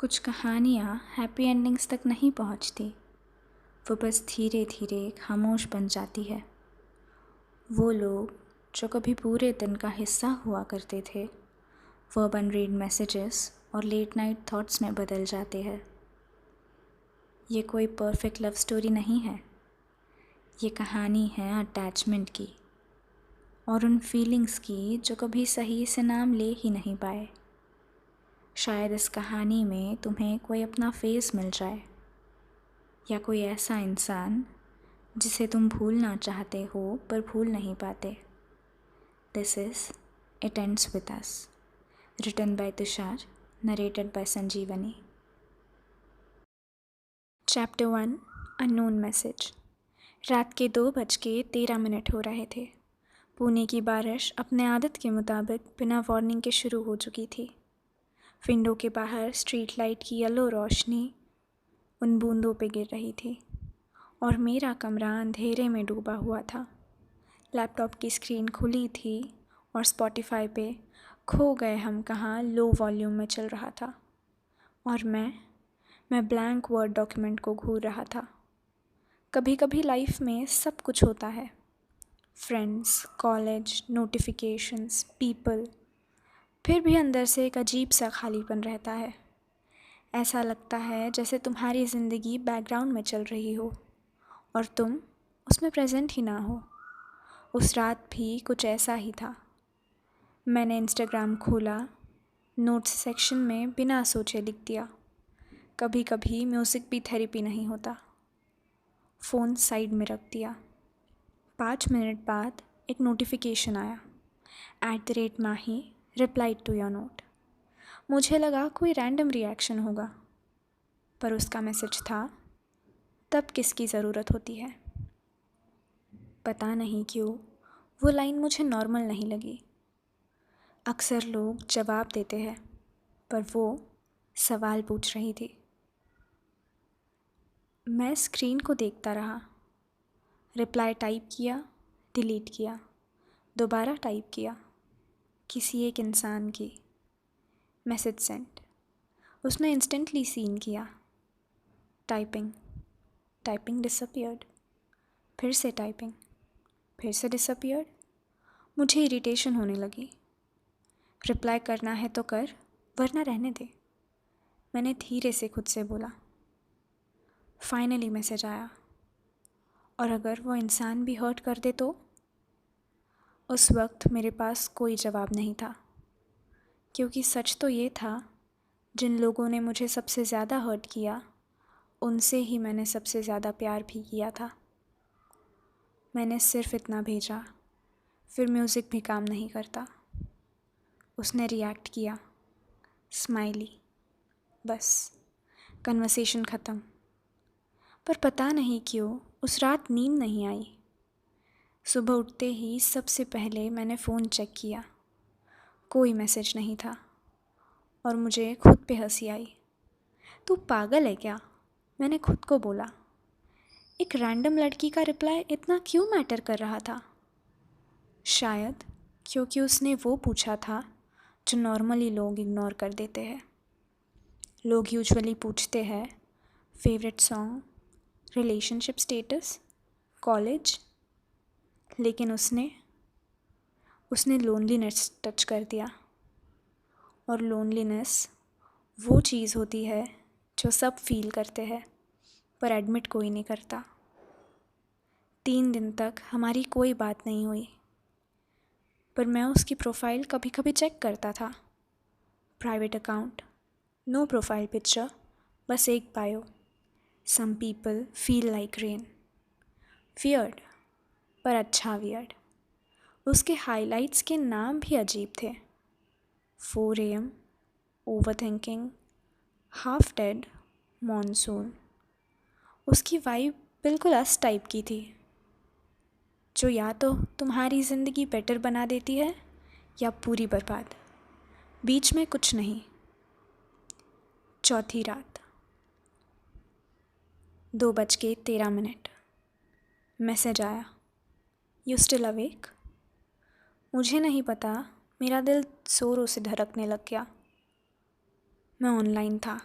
कुछ कहानियाँ happy endings तक नहीं पहुँचती, वो बस धीरे धीरे खामोश बन जाती है। वो लोग जो कभी पूरे दिन का हिस्सा हुआ करते थे, वो अब अनरीड मैसेजेस और लेट नाइट थॉट्स में बदल जाते हैं। ये कोई परफेक्ट लव स्टोरी नहीं है, ये कहानी है अटैचमेंट की और उन फीलिंग्स की जो कभी सही से नाम ले ही नहीं पाए। शायद इस कहानी में तुम्हें कोई अपना फेस मिल जाए या कोई ऐसा इंसान जिसे तुम भूलना चाहते हो पर भूल नहीं पाते। This is it ends with us, written by Tushar, narrated by Sanjeevani. Chapter 1, unknown message. रात के 2:13 हो रहे थे। पुणे की बारिश अपने आदत के मुताबिक बिना वार्निंग के शुरू हो चुकी थी। विंडो के बाहर स्ट्रीट लाइट की येलो रोशनी उन बूंदों पे गिर रही थी और मेरा कमरा अंधेरे में डूबा हुआ था। लैपटॉप की स्क्रीन खुली थी और स्पॉटिफाई पे खो गए हम कहाँ लो वॉल्यूम में चल रहा था और मैं ब्लैंक वर्ड डॉक्यूमेंट को घूर रहा था। कभी कभी लाइफ में सब कुछ होता है, फ्रेंड्स, कॉलेज, नोटिफिकेशंस, पीपल, फिर भी अंदर से एक अजीब सा खालीपन रहता है। ऐसा लगता है जैसे तुम्हारी ज़िंदगी बैकग्राउंड में चल रही हो और तुम उसमें प्रेजेंट ही ना हो। उस रात भी कुछ ऐसा ही था। मैंने इंस्टाग्राम खोला, नोट्स सेक्शन में बिना सोचे लिख दिया, कभी कभी म्यूज़िक भी थेरेपी नहीं होता। फ़ोन साइड में रख दिया। 5 मिनट बाद एक नोटिफिकेशन आया, @माही रिप्लाइड टू योर नोट। मुझे लगा कोई रैंडम रिएक्शन होगा, पर उसका मैसेज था, तब किसकी ज़रूरत होती है। पता नहीं क्यों वो लाइन मुझे नॉर्मल नहीं लगी। अक्सर लोग जवाब देते हैं, पर वो सवाल पूछ रही थी। मैं स्क्रीन को देखता रहा। रिप्लाई टाइप किया, डिलीट किया, दोबारा टाइप किया, किसी एक इंसान की। Message send. उसने इंस्टेंटली सीन किया। Typing disappeared. फिर से टाइपिंग, फिर से डिसअपियर्ड। मुझे इरिटेशन होने लगी। रिप्लाई करना है तो कर, वरना रहने दे, मैंने धीरे से खुद से बोला। फाइनली मैसेज आया, और अगर वो इंसान भी हर्ट कर दे तो? उस वक्त मेरे पास कोई जवाब नहीं था, क्योंकि सच तो ये था, जिन लोगों ने मुझे सबसे ज़्यादा हर्ट किया, उनसे ही मैंने सबसे ज़्यादा प्यार भी किया था। मैंने सिर्फ इतना भेजा, फिर म्यूज़िक भी काम नहीं करता। उसने रिएक्ट किया, स्माइली, बस कन्वर्सेशन ख़त्म। पर पता नहीं क्यों उस रात नींद नहीं आई। सुबह उठते ही सबसे पहले मैंने फ़ोन चेक किया, कोई मैसेज नहीं था और मुझे खुद पे हंसी आई। तू पागल है क्या, मैंने खुद को बोला। एक रैंडम लड़की का रिप्लाई इतना क्यों मैटर कर रहा था? शायद क्योंकि उसने वो पूछा था जो नॉर्मली लोग इग्नोर कर देते हैं। लोग यूजुअली पूछते हैं favourite song, relationship status, college, लेकिन उसने लोनलीनेस टच कर दिया। और लोनलीनेस वो चीज़ होती है जो सब फील करते हैं, पर एडमिट कोई नहीं करता। 3 दिन तक हमारी कोई बात नहीं हुई, पर मैं उसकी प्रोफाइल कभी कभी चेक करता था। Private account, no profile picture, बस एक bio, some people feel like rain. Weird, पर अच्छा वियर्ड। उसके हाइलाइट्स के नाम भी अजीब थे। 4 AM, over thinking, half dead, monsoon. उसकी वाइब बिल्कुल अस टाइप की थी, जो या तो तुम्हारी ज़िंदगी बेटर बना देती है या पूरी बर्बाद, बीच में कुछ नहीं। चौथी रात, 2:13। मैसेज आया, यू स्टिल अवेक? मुझे नहीं पता, मेरा दिल ज़ोरों से धड़कने लग गया। मैं ऑनलाइन था,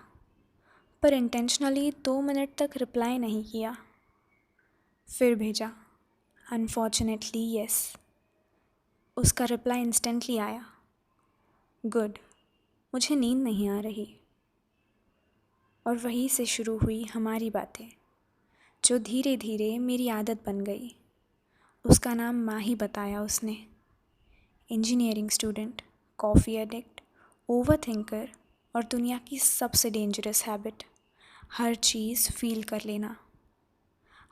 पर इंटेंशनली 2 मिनट तक रिप्लाई नहीं किया। फिर भेजा, अनफॉर्चुनेटली यस। उसका रिप्लाई इंस्टेंटली आया, गुड, मुझे नींद नहीं आ रही। और वहीं से शुरू हुई हमारी बातें, जो धीरे धीरे मेरी आदत बन गई। उसका नाम माही बताया उसने। Engineering student, coffee addict, over thinker और दुनिया की सबसे डेंजरस हैबिट, हर चीज़ फील कर लेना।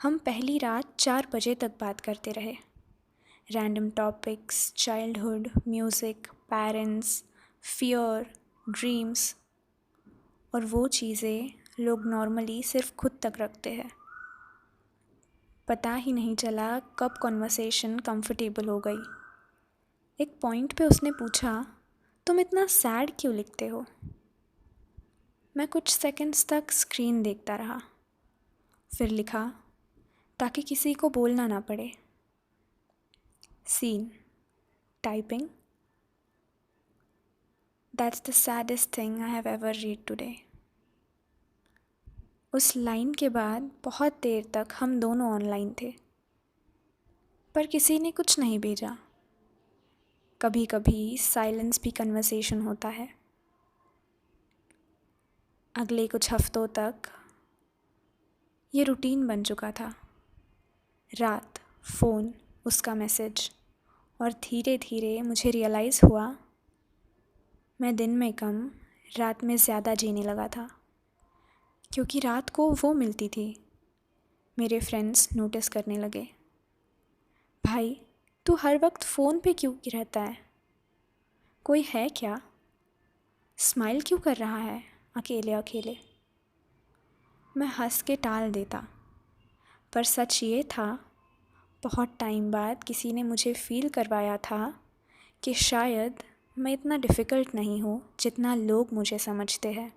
हम पहली रात 4 बजे तक बात करते रहे। Random topics, childhood, music, parents, fear, dreams और वो चीज़ें लोग नॉर्मली सिर्फ खुद तक रखते हैं। पता ही नहीं चला कब कॉन्वर्सेशन कंफर्टेबल हो गई। एक पॉइंट पे उसने पूछा, तुम इतना सैड क्यों लिखते हो? मैं कुछ सेकंड्स तक स्क्रीन देखता रहा, फिर लिखा, ताकि किसी को बोलना ना पड़े। Seen, typing, that's the saddest thing I have ever read today. उस लाइन के बाद बहुत देर तक हम दोनों ऑनलाइन थे, पर किसी ने कुछ नहीं भेजा। कभी कभी साइलेंस भी कन्वर्सेशन होता है। अगले कुछ हफ्तों तक ये रूटीन बन चुका था। रात, फ़ोन, उसका मैसेज, और धीरे धीरे मुझे रियलाइज़ हुआ मैं दिन में कम, रात में ज़्यादा जीने लगा था। क्योंकि रात को वो मिलती थी। मेरे फ्रेंड्स नोटिस करने लगे, भाई तू हर वक्त फ़ोन पे क्यों रहता है? कोई है क्या? स्माइल क्यों कर रहा है अकेले अकेले? मैं हंस के टाल देता, पर सच ये था, बहुत टाइम बाद किसी ने मुझे फ़ील करवाया था कि शायद मैं इतना डिफ़िकल्ट नहीं हूँ जितना लोग मुझे समझते हैं।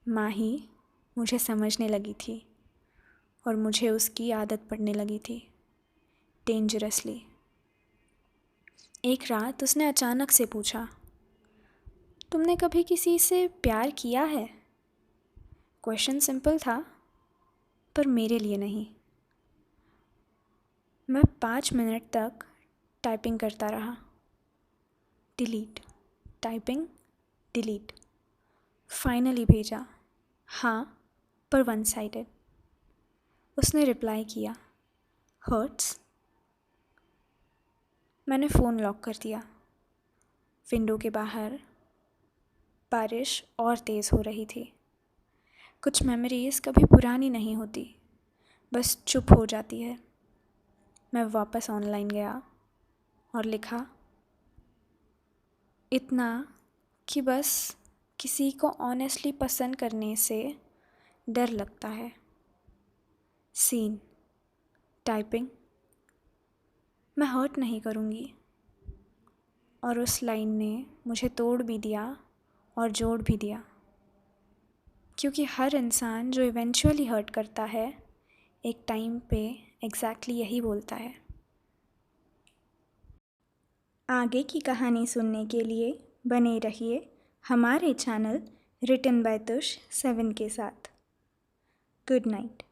माही मुझे समझने लगी थी और मुझे उसकी आदत पड़ने लगी थी, डेंजरसली। एक रात उसने अचानक से पूछा, तुमने कभी किसी से प्यार किया है? क्वेश्चन सिंपल था, पर मेरे लिए नहीं। मैं 5 मिनट तक टाइपिंग करता रहा। Delete, typing, delete. फाइनली भेजा, हाँ, पर वन साइडेड। उसने रिप्लाई किया, हर्ट्स। मैंने फ़ोन लॉक कर दिया। विंडो के बाहर बारिश और तेज़ हो रही थी। कुछ मेमोरीज़ कभी पुरानी नहीं होती, बस चुप हो जाती है। मैं वापस ऑनलाइन गया और लिखा, इतना कि बस किसी को ऑनेस्टली पसंद करने से डर लगता है। सीन, टाइपिंग, मैं हर्ट नहीं करूँगी। और उस लाइन ने मुझे तोड़ भी दिया और जोड़ भी दिया, क्योंकि हर इंसान जो इवेंचुअली हर्ट करता है, एक टाइम पे एग्जैक्टली यही बोलता है। आगे की कहानी सुनने के लिए बने रहिए हमारे चैनल रिटन बाय तुष 7 के साथ। Good night.